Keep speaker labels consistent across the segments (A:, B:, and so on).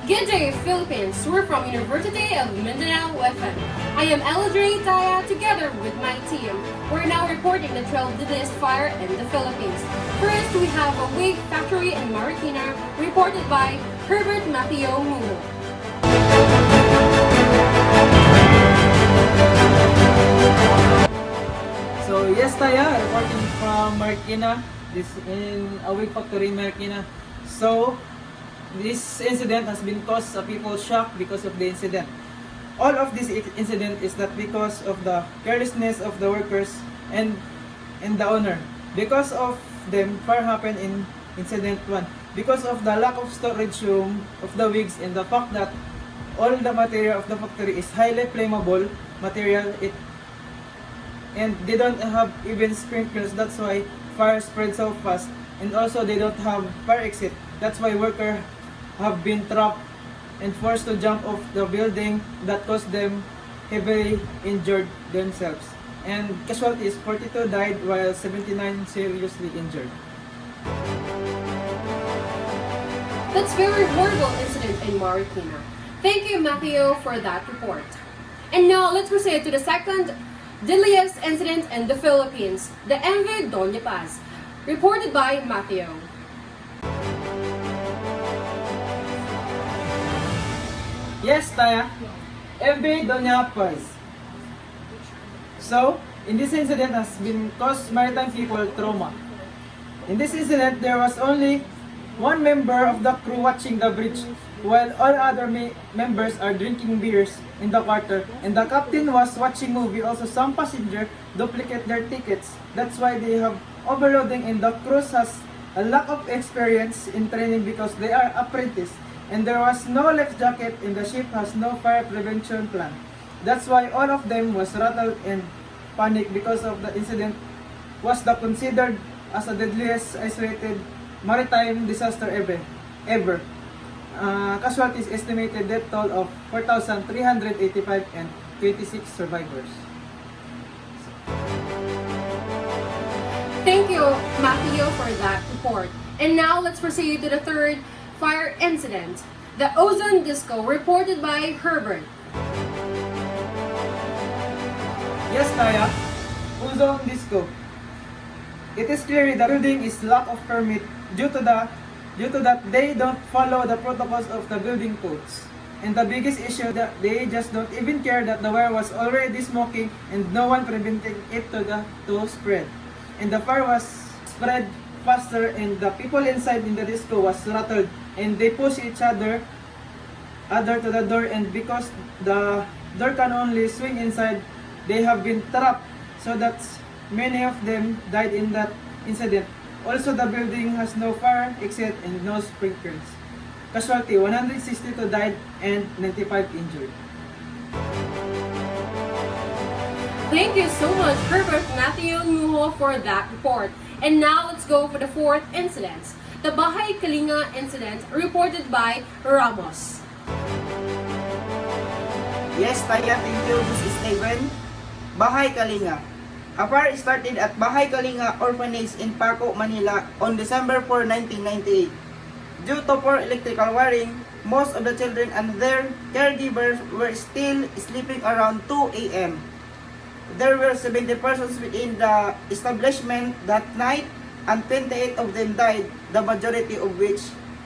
A: Good day, Philippines. We're from University of Mindanao, FM. I am Eldray Taya together with my team. We're now reporting the 12th deadliest fire in the Philippines. First, we have a wig factory in Marikina, reported by Herbert Matthew Muno.
B: So yes, Taya, reporting from Marikina. This in a wig factory in Marikina. So this incident has been caused a people shock because of the incident. All of this incident is not because of the carelessness of the workers and the owner. Because of them, fire happened in incident 1. Because of the lack of storage room of the wigs and the fact that all the material of the factory is highly flammable material, and they don't have even sprinklers. That's why fire spread so fast, and also they don't have fire exit. That's why workers have been trapped and forced to jump off the building, that caused them heavily injured themselves. And casualties, 42 died while 79 seriously injured.
A: That's very horrible incident in Marikina. Thank you, Matthew, for that report. And now let's proceed to the second deadliest incident in the Philippines, the MV Doña Paz, reported by Matthew.
B: Yes, Taya. MV Doña Paz. So, in this incident has been caused maritime people trauma. In this incident, there was only one member of the crew watching the bridge, while all other members are drinking beers in the quarter, and the captain was watching movie. Also, some passengers duplicate their tickets. That's why they have overloading, and the crew has a lack of experience in training because they are apprentices. And there was no life jacket, and the ship has no fire prevention plan. That's why all of them was rattled and panicked because of the incident was the considered as the deadliest isolated maritime disaster ever. Casualties estimated death toll of 4,385 and 26 survivors.
A: Thank you, Matthew, for that report. And now let's proceed to the third fire incident, the ozone disco, reported by Herbert.
B: Yes, Taya. Ozone disco. It is clear the building is lack of permit due to that they don't follow the protocols of the building codes. And the biggest issue that they just don't even care that the wire was already smoking and no one prevented it to spread. And the fire was spread faster, and the people inside in the disco was rattled, and they push each other to the door, and because the door can only swing inside, they have been trapped, so that many of them died in that incident. Also, the building has no fire exit and no sprinklers. Casualty, 162 died and 95 injured.
A: Thank you so much, Herbert Matthew Nuho, for that report. And now let's go for the fourth incident, the Bahay Kalinga incident, reported by Ramos.
C: Yes, Taya, thank you. This is Steven. Bahay Kalinga. A fire started at Bahay Kalinga Orphanage in Paco, Manila on December 4, 1998. Due to poor electrical wiring, most of the children and their caregivers were still sleeping around 2 a.m. There were 70 persons within the establishment that night, and 28 of them died, the majority of which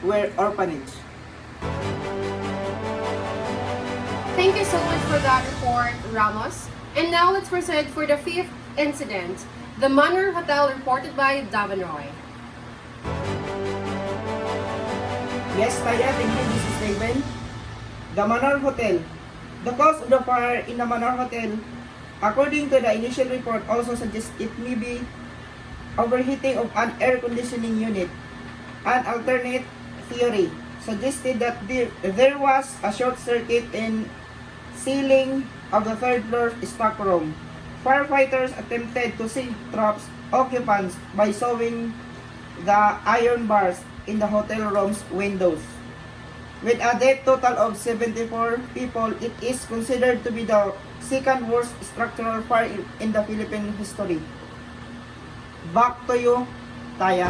C: were orphanage.
A: Thank you so much for that report, Ramos. And now let's proceed for the fifth incident, the Manor Hotel, reported by Davanoy.
C: Yes, Taya, thank you. This is Steven. The Manor Hotel. The cause of the fire in the Manor Hotel, according to the initial report, also suggests it may be overheating of an air conditioning unit. An alternate theory suggested that there was a short circuit in ceiling of the third floor stock room. Firefighters attempted to save trapped occupants by sewing the iron bars in the hotel room's windows. With a death total of 74 people, it is considered to be the second worst structural fire in the Philippine history. Back to you, Taya.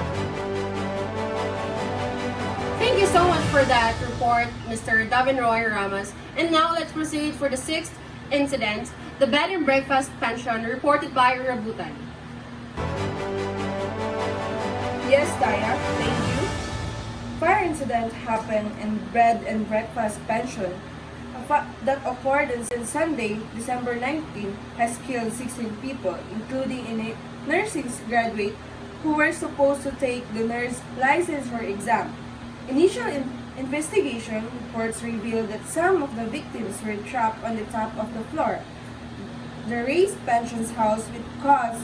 A: Thank you so much for that report, Mr. Davin Roy Ramos. And now let's proceed for the sixth incident, the bed and breakfast pension reported by Rabutan.
D: Yes, Taya, thank you. Fire incident happened in bed and breakfast pension that occurred on Sunday, December 19, has killed 16 people, including a nursing graduate who were supposed to take the nurse licensure exam. Initial investigation reports revealed that some of the victims were trapped on the top of the floor. The raised pension's house would cause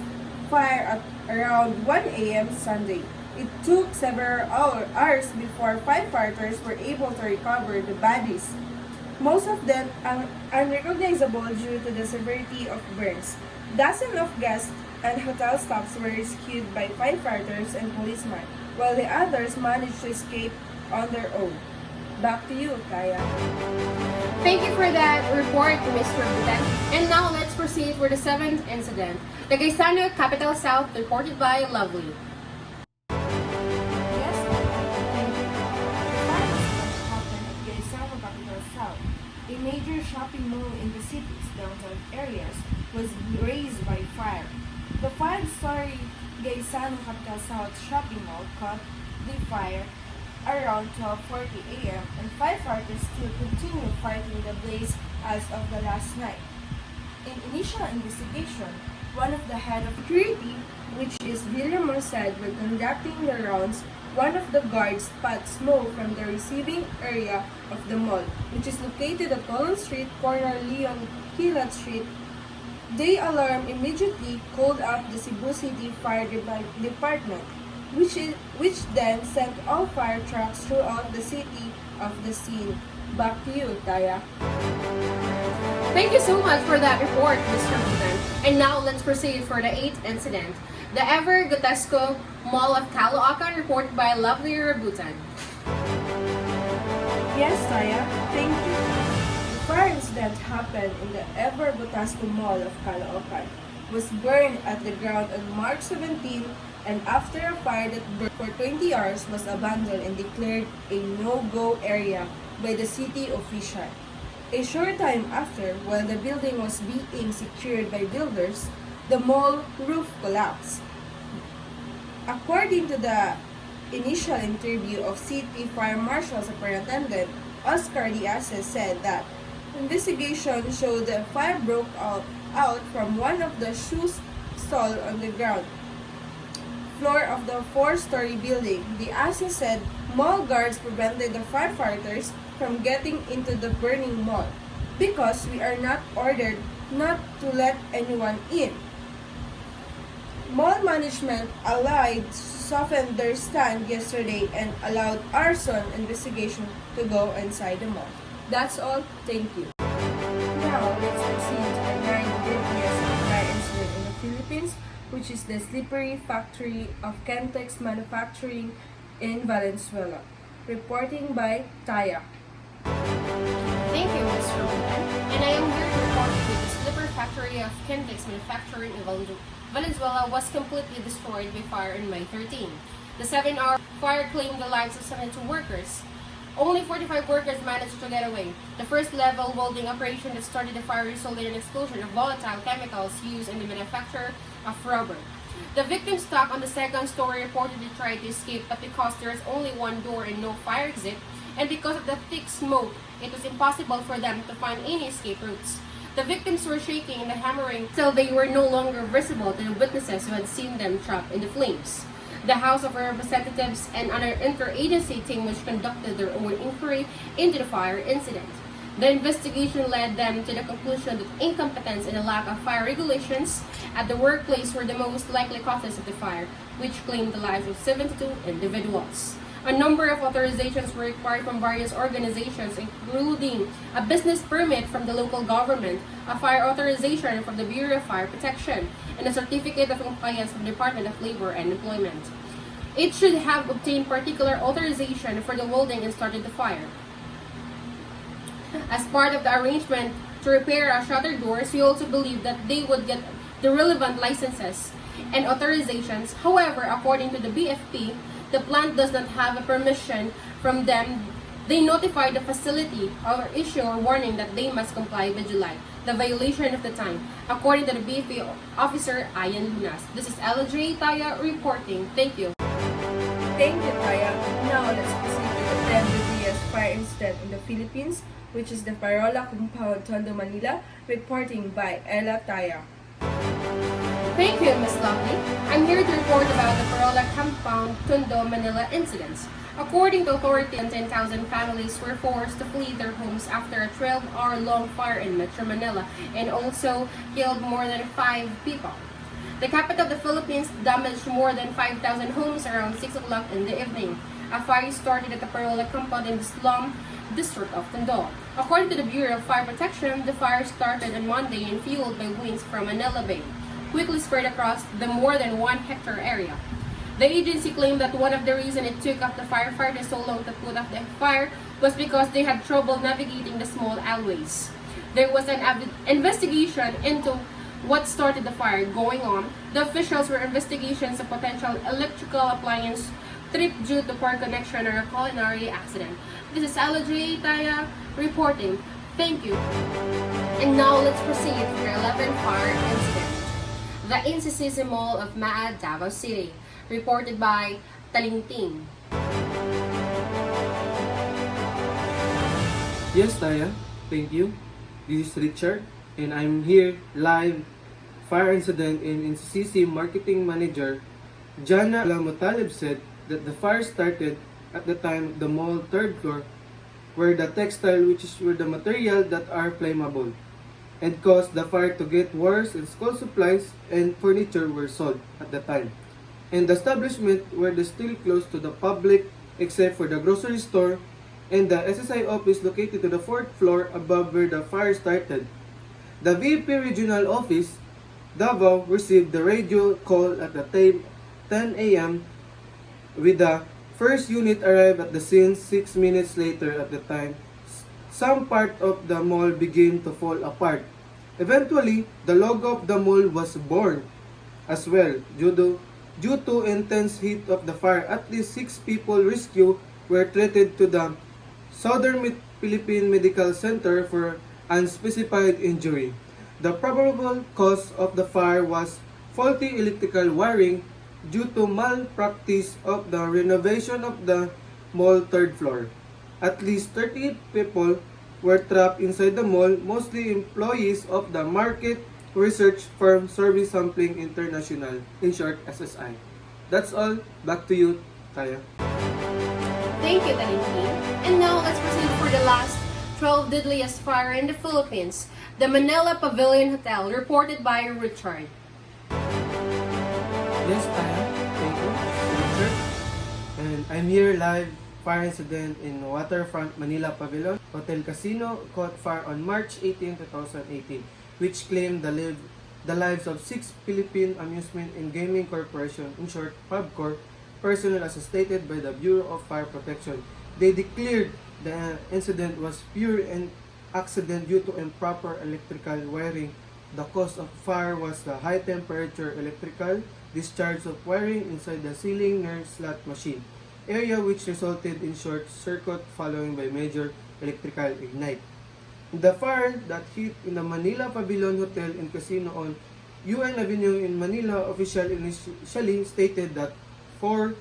D: fire at around 1 a.m. Sunday. It took several hours before firefighters were able to recover the bodies. Most of them are unrecognizable due to the severity of burns. Dozens of guests and hotel staffs were rescued by firefighters and policemen, while the others managed to escape on their own. Back to you, Kaya.
A: Thank you for that report, Mr. Butan. And now let's proceed for the seventh incident, the Gaisano Capital South reported by Lovely.
D: Yes, thank you. The fire incident happened at Gaisano Capital South. A major shopping mall in the city's downtown areas was razed by fire. The five-story Gaisano Capital South shopping mall caught the fire around 12:40 a.m. and firefighters still continue fighting the blaze as of the last night. In initial investigation, one of the head of security, which is Guillermo, said when conducting the rounds, one of the guards spotted smoke from the receiving area of the mall, which is located at Colon Street, corner Leon Kilat Street. The alarm immediately called out the Cebu City Fire Department, which then sent all fire trucks throughout the city of the scene. Back to you, Taya.
A: Thank you so much for that report, Mr. Butan. And now let's proceed for the eighth incident, the Ever Gotesco Mall of Caloocan reported by Lovely Rabutan.
D: Yes, Taya, thank you. The fire incident happened in the Ever Botasco Mall of Caloocan. Was burned at the ground on March 17, and after a fire that burned for 20 hours was abandoned and declared a no-go area by the city official. A short time after, while the building was being secured by builders, the mall roof collapsed. According to the initial interview of City Fire Marshal Superintendent Oscar Diaz said that investigation showed the fire broke out from one of the shoe stall on the ground floor of the four-story building. Diaz said mall guards prevented the firefighters from getting into the burning mall because we are not ordered not to let anyone in. Mall management allied softened their stand yesterday and allowed ARSON investigation to go inside the mall. That's all. Thank you. Now, let's proceed to the 9th deadliest fire incident in the Philippines, which is the slippery factory of Kentex Manufacturing in Valenzuela. Reporting by Taya.
A: Thank you, Mr. Butan. And I am here to report that the slipper factory of Kentex Manufacturing in Valenzuela was completely destroyed by fire on May 13. The 7-hour fire claimed the lives of 72 workers. Only 45 workers managed to get away. The first-level welding operation that started the fire resulted in an explosion of volatile chemicals used in the manufacture of rubber. The victims stuck on the second story reportedly tried to escape, but because there is only one door and no fire exit, and because of the thick smoke, it was impossible for them to find any escape routes. The victims were shaking and hammering till they were no longer visible to the witnesses who had seen them trapped in the flames. The House of Representatives and an interagency team which conducted their own inquiry into the fire incident. The investigation led them to the conclusion that incompetence and a lack of fire regulations at the workplace were the most likely causes of the fire, which claimed the lives of 72 individuals. A number of authorizations were required from various organizations, including a business permit from the local government, a fire authorization from the Bureau of Fire Protection, and a certificate of compliance from the Department of Labor and Employment. It should have obtained particular authorization for the welding and started the fire. As part of the arrangement to repair our shutter doors, we also believe that they would get the relevant licenses and authorizations. However, according to the BFP, the plant does not have a permission from them, they notify the facility or issue a warning that they must comply by July, the violation of the time, according to the BFA officer Ayan Lunas. This is LJ Taya reporting. Thank you.
D: Thank you, Taya. Now let's proceed to the 10 deadliest fire incident in the Philippines, which is the Parola Compound, Tondo, Manila, reporting by Ella Taya.
A: Thank you, Ms. Lovely. I'm here to report about the Parola Compound, Tondo, Manila incidents. According to authorities, 10,000 families were forced to flee their homes after a 12-hour-long fire in Metro Manila and also killed more than 5 people. The capital of the Philippines damaged more than 5,000 homes around 6 o'clock in the evening. A fire started at the Parola compound in the slum district of Tondo. According to the Bureau of Fire Protection, the fire started on Monday and fueled by winds from Manila Bay, quickly spread across the more than 1 hectare area. The agency claimed that one of the reasons it took up the firefighters so long to put out the fire was because they had trouble navigating the small alleyways. There was an investigation into what started the fire going on. The officials were investigating a potential electrical appliance trip due to poor connection or a culinary accident. This is LJ Taya reporting. Thank you. And now let's proceed to the 11th fire incident. The NCCC Mall of Maa, Davao City, reported by Talingting.
E: Yes, Taya. Thank you. This is Richard, and I'm here live fire incident in NCC Marketing Manager Jana Alamutalib said that the fire started at the time of the mall third floor where the textile which is where the material that are flammable and caused the fire to get worse and school supplies and furniture were sold at the time. And the establishment were still closed to the public except for the grocery store and the SSI office located to the 4th floor above where the fire started. The VP Regional Office, Davao, received the radio call at the time 10 a.m. with the first unit arrived at the scene 6 minutes later. At the time, some part of the mall began to fall apart. Eventually, the logo of the mall was born as well due to intense heat of the fire. At least 6 people rescued were treated to the Southern Philippine Medical Center for unspecified injury. The probable cause of the fire was faulty electrical wiring due to malpractice of the renovation of the mall third floor. At least 38 people were trapped inside the mall, mostly employees of the market research firm Service Sampling International, in short SSI. That's all. Back to you, Taya.
A: Thank you, Talingting. And now let's proceed for the last 12 deadliest fire in the Philippines. The Manila Pavilion Hotel, reported by Richard.
E: Yes, Taya. Thank you, Richard. And I'm here live fire incident in Waterfront Manila Pavilion Hotel Casino caught fire on March 18, 2018, which claimed the lives of 6 Philippine Amusement and Gaming Corporation, in short PABCOR, personnel as stated by the Bureau of Fire Protection. They declared the incident was pure and accident due to improper electrical wiring. The cause of fire was the high temperature electrical discharge of wiring inside the ceiling near slot machine area, which resulted in short circuit following by major electrical ignite. The fire that hit in the Manila Pavilion Hotel and Casino on UN Avenue in Manila, official initially stated that 4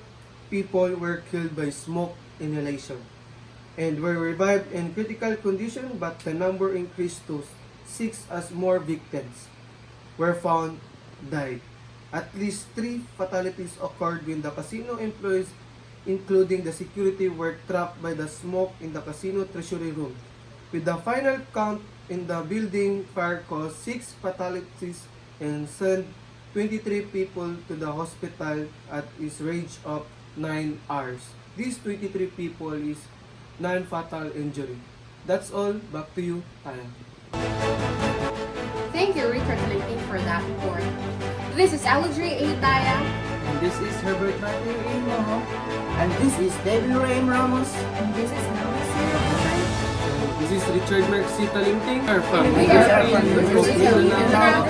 E: people were killed by smoke inhalation and were revived in critical condition, but the number increased to 6 as more victims were found died. At least 3 fatalities occurred when the casino employees, including the security, were trapped by the smoke in the casino treasury room. With the final count in the building, fire caused 6 fatalities and sent 23 people to the hospital at its range of 9 hours. These 23 people is non-fatal injury. That's all. Back to you, Taya.
A: Thank you, Richard Talingting, for that report. This is LJ Taya.
B: And this is Herbert Matthew Imo.
C: And this is David Ray Ramos.
D: And this is Melissa.
E: This is Richard Mercy Talinting from
A: And we are
E: University of Mindanao.